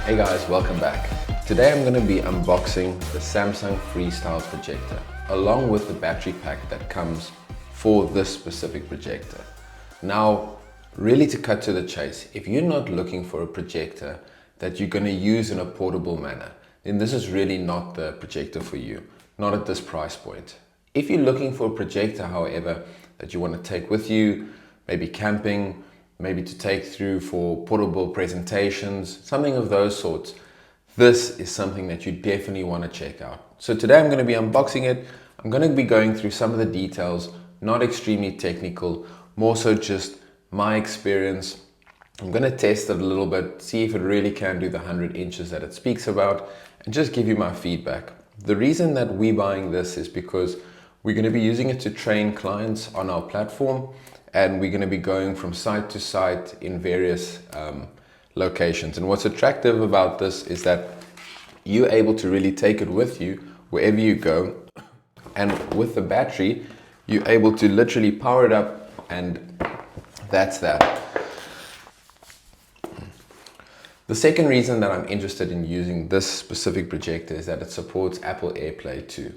Hey guys, welcome back. Today I'm going to be unboxing the Samsung Freestyle projector along with the battery pack that comes for this specific projector. Now, really to cut to the chase, if you're not looking for a projector that you're going to use in a portable manner, then this is really not the projector for you, not at this price point. If you're looking for a projector, however, that you want to take with you, maybe camping, maybe to take through for portable presentations, something of those sorts, this is something that you definitely want to check out. So today I'm going to be unboxing it. I'm going to be going through some of the details, not extremely technical, more so just my experience. I'm going to test it a little bit, see if it really can do the 100 inches that it speaks about, and just give you my feedback. The reason that we're buying this is because we're going to be using it to train clients on our platform, and we're going to be going from site to site in various locations. And what's attractive about this is that you're able to really take it with you wherever you go. And with the battery, you're able to literally power it up, and that's that. The second reason that I'm interested in using this specific projector is that it supports Apple Airplay too.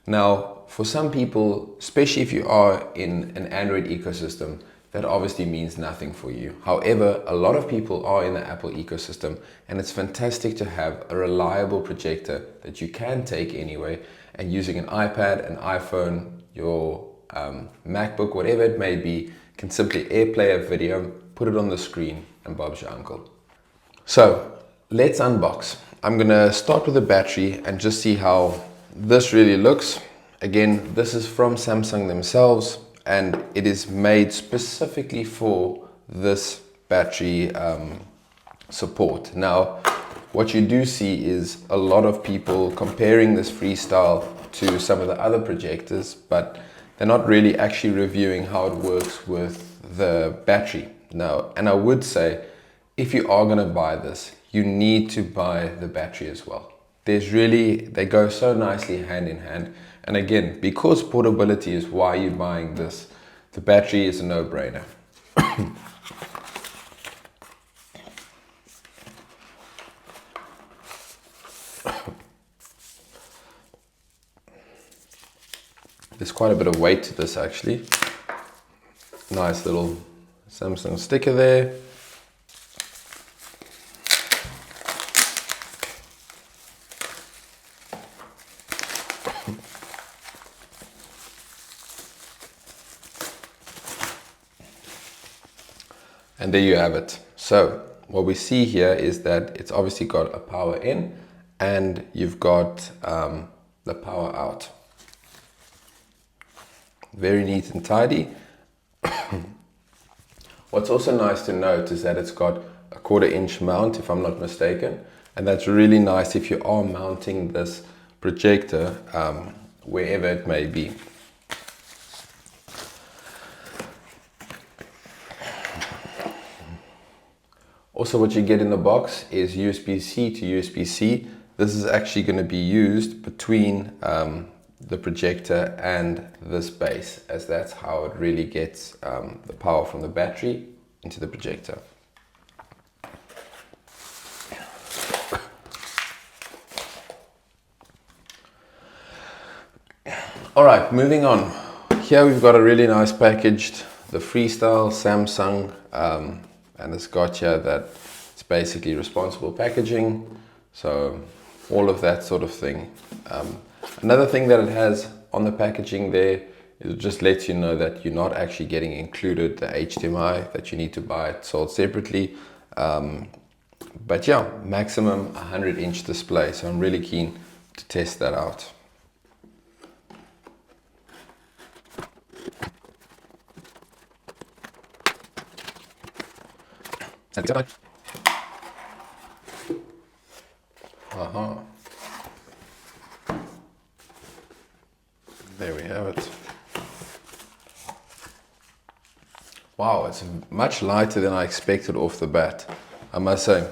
Now, for some people, especially if you are in an Android ecosystem, that obviously means nothing for you. However, a lot of people are in the Apple ecosystem, and it's fantastic to have a reliable projector that you can take anyway, and using an iPad, an iPhone, your MacBook, whatever it may be, can simply AirPlay a video, put it on the screen, and Bob's your uncle. So let's unbox. I'm gonna start with the battery and just see how this really looks. Again, this is from Samsung themselves, and it is made specifically for this battery support. Now, what you do see is a lot of people comparing this Freestyle to some of the other projectors, but they're not really actually reviewing how it works with the battery. Now, and I would say, if you are gonna buy this, you need to buy the battery as well. They go so nicely hand in hand. And again, because portability is why you're buying this, the battery is a no-brainer. There's quite a bit of weight to this actually. Nice little Samsung sticker there. And there you have it. So what we see here is that it's obviously got a power in, and you've got the power out. Very neat and tidy. What's also nice to note is that it's got a 1/4 inch mount, if I'm not mistaken, and that's really nice if you are mounting this projector wherever it may be. Also, what you get in the box is USB-C to USB-C. This is actually going to be used between the projector and this base, as that's how it really gets the power from the battery into the projector. All right, moving on. Here we've got a really nice packaged, the Freestyle Samsung, and it's got here that it's basically responsible packaging, so all of that sort of thing. Another thing that it has on the packaging there, it just lets you know that you're not actually getting included the HDMI, that you need to buy it sold separately. But yeah, maximum 100 inch display, so I'm really keen to test that out. There we have it. Wow, it's much lighter than I expected off the bat, I must say.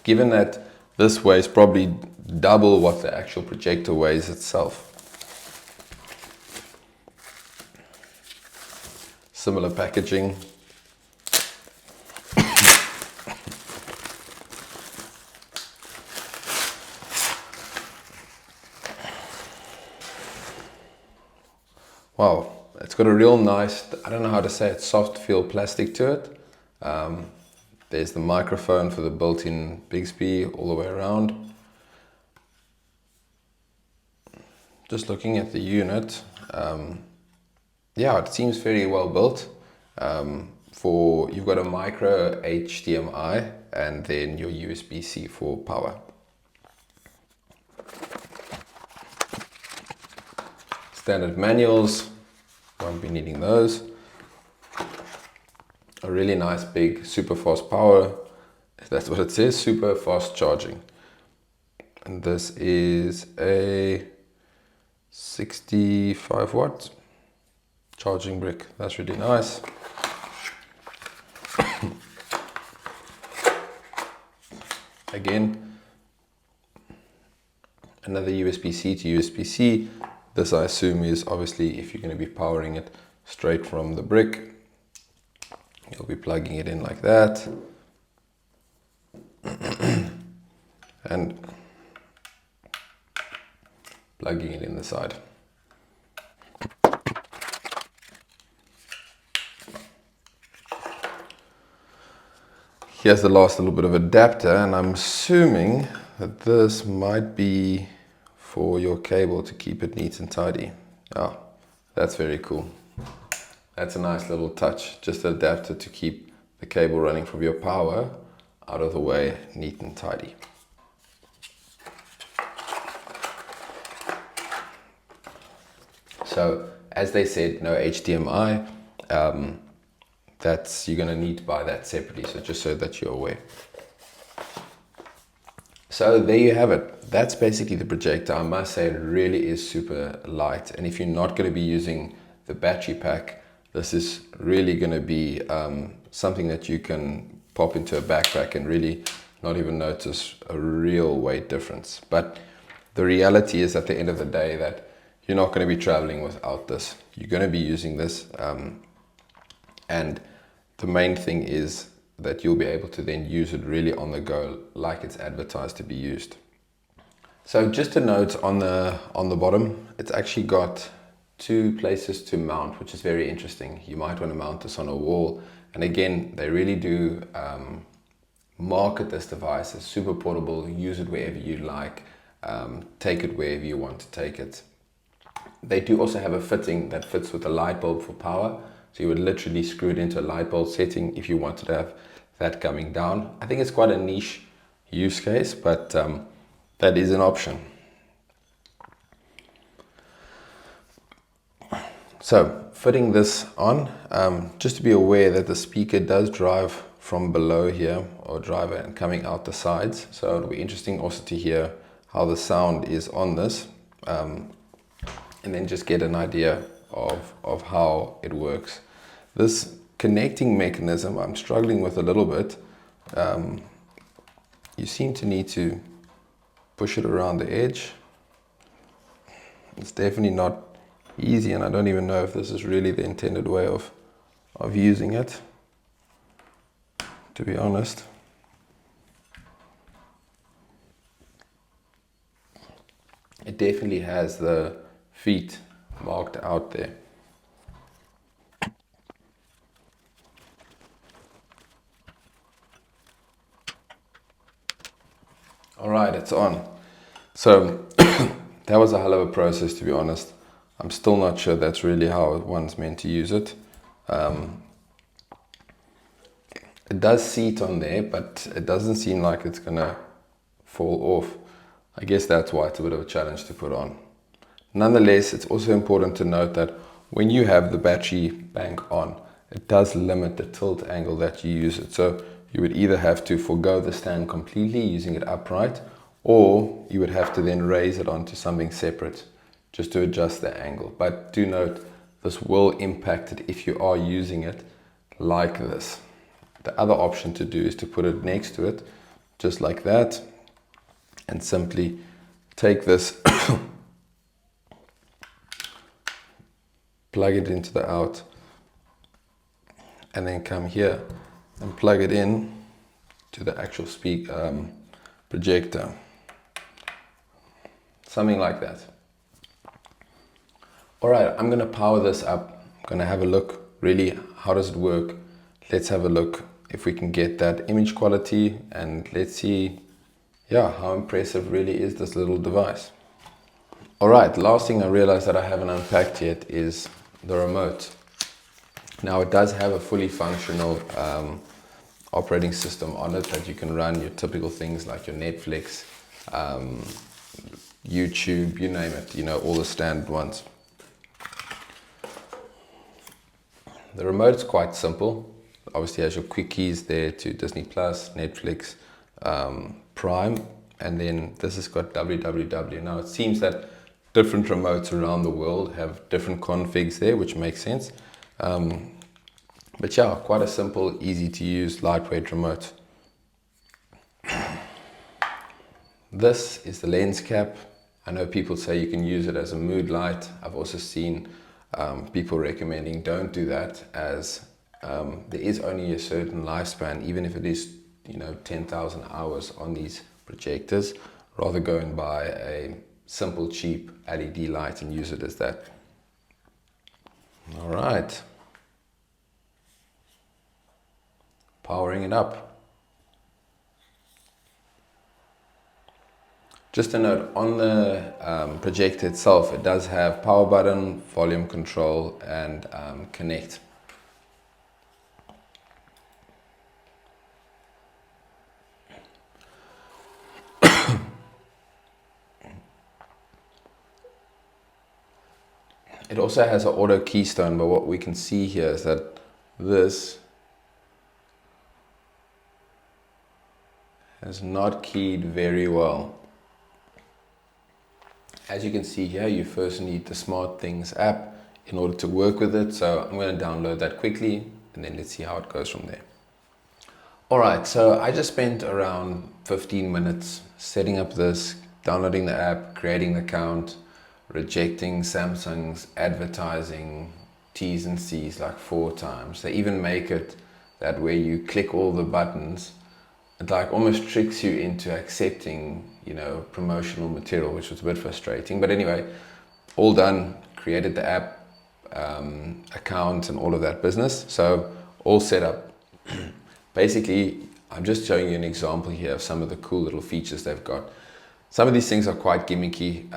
Given that this weighs probably double what the actual projector weighs itself. Similar packaging. wow, it's got a real nice, I don't know how to say it, soft feel plastic to it. There's the microphone for the built-in Bixby all the way around. Just looking at the unit, yeah, it seems very well built. You've got a micro HDMI and then your USB-C for power. Standard manuals, won't be needing those. A really nice big super fast power, if that's what it says, super fast charging. And this is a 65 watt charging brick. That's really nice. Again, another USB-C to USB-C. This, I assume, is obviously if you're going to be powering it straight from the brick. You'll be plugging it in like that. And plugging it in the side. Here's the last little bit of adapter, and I'm assuming that this might be for your cable to keep it neat and tidy. Oh, that's very cool. That's a nice little touch, just an adapter to keep the cable running from your power out of the way, neat and tidy. So, as they said, no HDMI. You're going to need to buy that separately, so just so that you're aware. So there you have it. That's basically the projector. I must say it really is super light, and if you're not going to be using the battery pack, this is really going to be something that you can pop into a backpack and really not even notice a real weight difference. But the reality is, at the end of the day, that you're not going to be traveling without this. You're going to be using this, and the main thing is that you'll be able to then use it really on the go, like it's advertised to be used. So just a note on the bottom, it's actually got 2 places to mount, which is very interesting. You might want to mount this on a wall, and again, they really do market this device as super portable. Use it wherever you like, take it wherever you want to take it. They do also have a fitting that fits with a light bulb for power. So you would literally screw it into a light bulb setting if you wanted to have that coming down. I think it's quite a niche use case, but that is an option. So fitting this on, just to be aware that the speaker does drive from below here, or drive and coming out the sides. So it'll be interesting also to hear how the sound is on this, and then just get an idea of how it works. This connecting mechanism I'm struggling with a little bit. You seem to need to push it around the edge. It's definitely not easy, and I don't even know if this is really the intended way of using it, to be honest. It definitely has the feet marked out there. All right, it's on. So that was a hell of a process, to be honest. I'm still not sure that's really how one's meant to use it. It does seat on there, but it doesn't seem like it's gonna fall off. I guess that's why it's a bit of a challenge to put on. Nonetheless, it's also important to note that when you have the battery bank on, it does limit the tilt angle that you use it. So you would either have to forgo the stand completely using it upright, or you would have to then raise it onto something separate just to adjust the angle. But do note, this will impact it if you are using it like this. The other option to do is to put it next to it, just like that, and simply take this, plug it into the out, and then come here and plug it in to the actual projector. Something like that. All right, I'm gonna power this up. I'm gonna have a look, really, how does it work? Let's have a look if we can get that image quality, and let's see, yeah, how impressive really is this little device. All right, last thing I realized that I haven't unpacked yet is the remote. Now it does have a fully functional operating system on it that you can run your typical things like your Netflix, YouTube, you name it, you know, all the standard ones. The remote is quite simple. Obviously has your quick keys there to Disney Plus, Netflix, Prime, and then this has got www. Now it seems that different remotes around the world have different configs there, which makes sense. But yeah, quite a simple, easy to use, lightweight remote. This is the lens cap. I know people say you can use it as a mood light. I've also seen people recommending don't do that, as there is only a certain lifespan, even if it is, you know, 10,000 hours on these projectors. Rather go and buy a simple, cheap LED light and use it as that. All right. Powering it up. Just a note, on the projector itself, it does have power button, volume control, and connect. It also has an auto keystone, but what we can see here is that this has not keyed very well. As you can see here, you first need the SmartThings app in order to work with it. So I'm going to download that quickly and then let's see how it goes from there. Alright, so I just spent around 15 minutes setting up this, downloading the app, creating the account, rejecting Samsung's advertising T's and C's like 4 times. They even make it that where you click all the buttons, it like almost tricks you into accepting, you know, promotional material, which was a bit frustrating. But anyway, all done, created the app, account and all of that business. So all set up. Basically, I'm just showing you an example here of some of the cool little features they've got. Some of these things are quite gimmicky,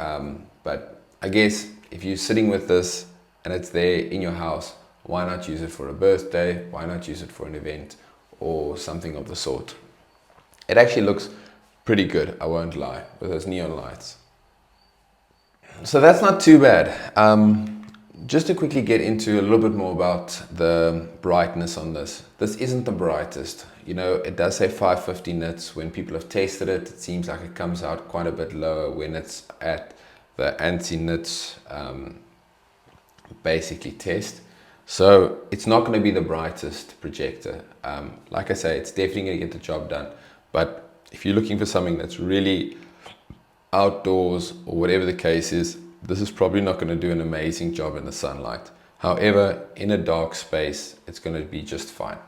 but I guess if you're sitting with this and it's there in your house, why not use it for a birthday? Why not use it for an event or something of the sort? It actually looks pretty good, I won't lie, with those neon lights. So that's not too bad. Just to quickly get into a little bit more about the brightness on this. This isn't the brightest. You know, it does say 550 nits. When people have tested it, it seems like it comes out quite a bit lower when it's at the anti-nits basically test. So it's not going to be the brightest projector. Like I say, it's definitely going to get the job done. But if you're looking for something that's really outdoors or whatever the case is, this is probably not going to do an amazing job in the sunlight. However, in a dark space, it's going to be just fine.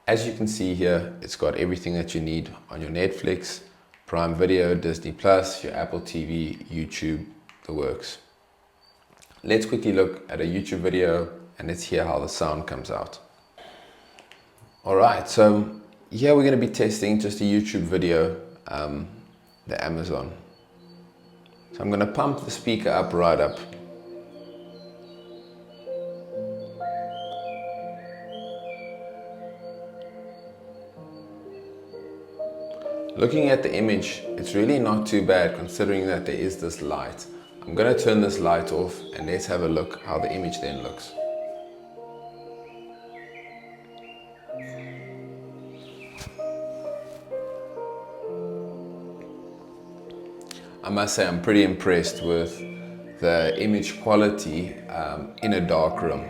As you can see here, it's got everything that you need on your Netflix, Prime Video, Disney Plus, your Apple TV, YouTube, the works. Let's quickly look at a YouTube video and let's hear how the sound comes out. Alright, so here we're going to be testing just a YouTube video, the Amazon. So I'm going to pump the speaker up right up. Looking at the image, it's really not too bad considering that there is this light. I'm going to turn this light off and let's have a look how the image then looks. I must say I'm pretty impressed with the image quality in a dark room.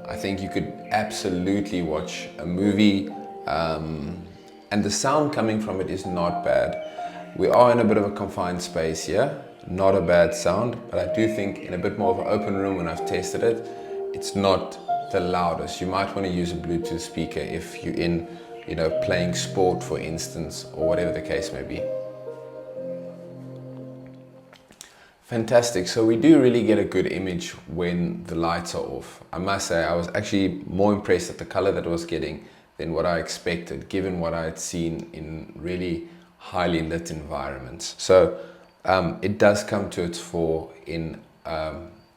I think you could absolutely watch a movie and the sound coming from it is not bad. We are in a bit of a confined space here, not a bad sound, but I do think in a bit more of an open room when I've tested it, it's not the loudest. You might want to use a Bluetooth speaker if you're in, you know, playing sport for instance, or whatever the case may be. Fantastic. So we do really get a good image when the lights are off. I must say I was actually more impressed at the color that I was getting than what I expected, given what I had seen in really highly lit environments. So it does come to its fore in,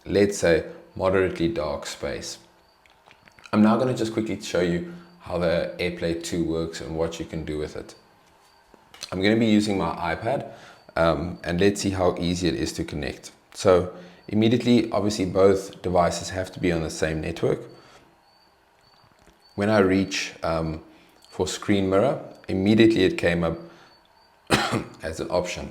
let's say, moderately dark space. I'm now going to just quickly show you how the Airplay 2 works and what you can do with it. I'm going to be using my iPad, and let's see how easy it is to connect. So immediately, obviously both devices have to be on the same network. When I reach for screen mirror, immediately it came up as an option.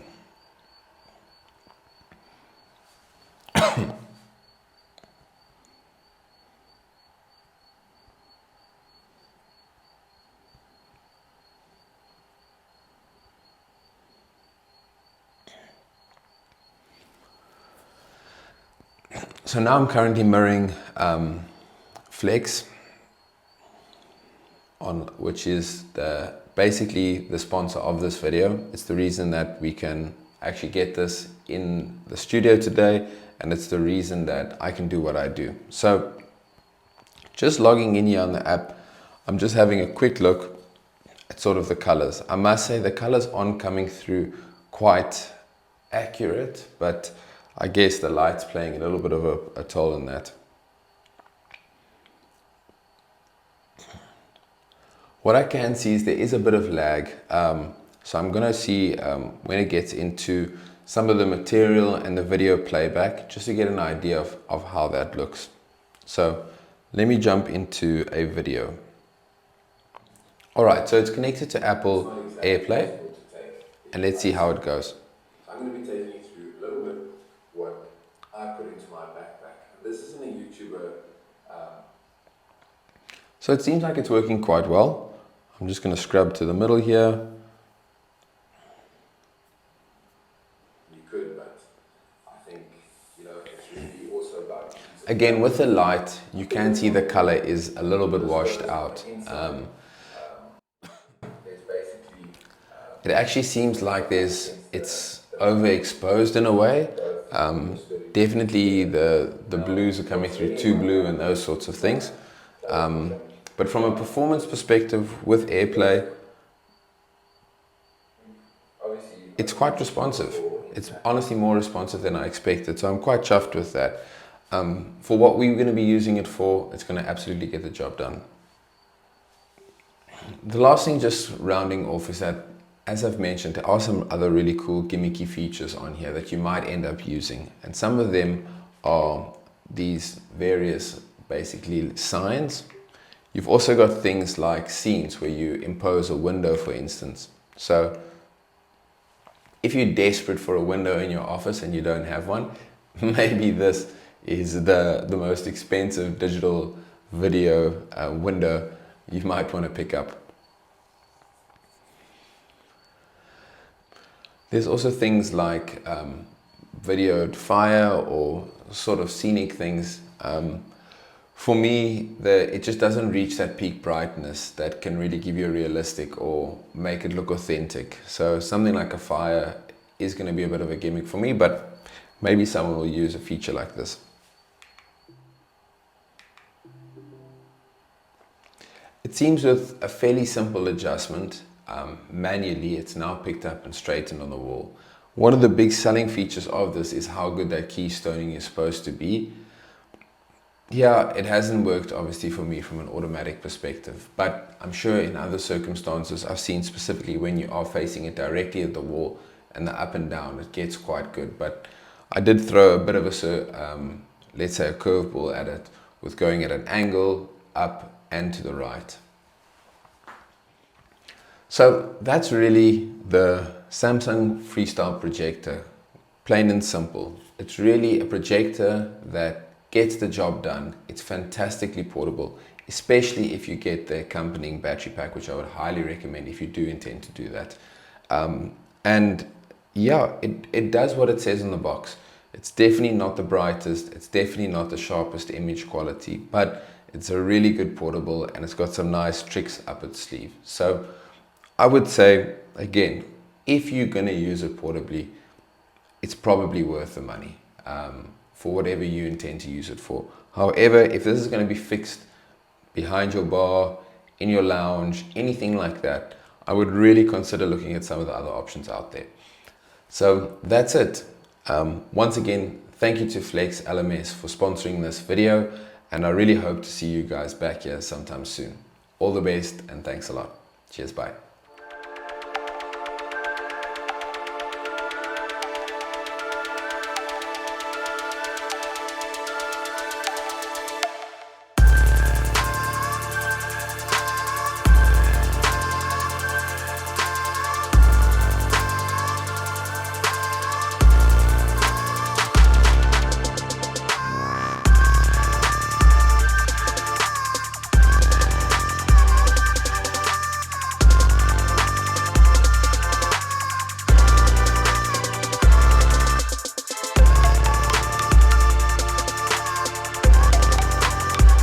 So now I'm currently mirroring Flex, which is basically the sponsor of this video. It's the reason that we can actually get this in the studio today, and it's the reason that I can do what I do. So just logging in here on the app, I'm just having a quick look at sort of the colors. I must say the colors aren't coming through quite accurate, but I guess the light's playing a little bit of a toll in that. What I can see is there is a bit of lag. So I'm gonna see when it gets into some of the material and the video playback, just to get an idea of how that looks. So let me jump into a video. All right, so it's connected to Apple Airplay, and let's see how it goes. I'm going to be taking you through a little bit what I put into my backpack. This isn't a YouTuber. So it seems like it's working quite well. I'm just going to scrub to the middle here. You could, but I think, it's really also about... Again, with the light, you can see the color is a little bit washed out. It actually seems like it's overexposed in a way. Definitely the blues are coming through too blue and those sorts of things. But from a performance perspective with Airplay, it's quite responsive. It's honestly more responsive than I expected, so I'm quite chuffed with that. For what we're going to be using it for, it's going to absolutely get the job done. The last thing, just rounding off, is that, as I've mentioned, there are some other really cool gimmicky features on here that you might end up using. And some of them are these various, basically, signs. You've also got things like scenes where you impose a window, for instance. So if you're desperate for a window in your office and you don't have one, maybe this is the most expensive digital video window you might want to pick up. There's also things like videoed fire or sort of scenic things. For me, it just doesn't reach that peak brightness that can really give you a realistic or make it look authentic. So something like a fire is going to be a bit of a gimmick for me, but maybe someone will use a feature like this. It seems with a fairly simple adjustment, manually, it's now picked up and straightened on the wall. One of the big selling features of this is how good that keystoning is supposed to be. Yeah, it hasn't worked obviously for me from an automatic perspective, but I'm sure in other circumstances I've seen specifically when you are facing it directly at the wall and the up and down, it gets quite good. But I did throw a bit of a, let's say, a curveball at it with going at an angle, up and to the right. So that's really the Samsung Freestyle projector, plain and simple. It's really a projector that gets the job done. It's fantastically portable, especially if you get the accompanying battery pack, which I would highly recommend if you do intend to do that. And yeah, it does what it says on the box. It's definitely not the brightest, it's definitely not the sharpest image quality, but it's a really good portable and it's got some nice tricks up its sleeve. So I would say, again, if you're going to use it portably, it's probably worth the money for whatever you intend to use it for. However, if this is going to be fixed behind your bar, in your lounge, anything like that, I would really consider looking at some of the other options out there. So that's it. Once again, thank you to Flex LMS for sponsoring this video, and I really hope to see you guys back here sometime soon. All the best and thanks a lot. Cheers, bye.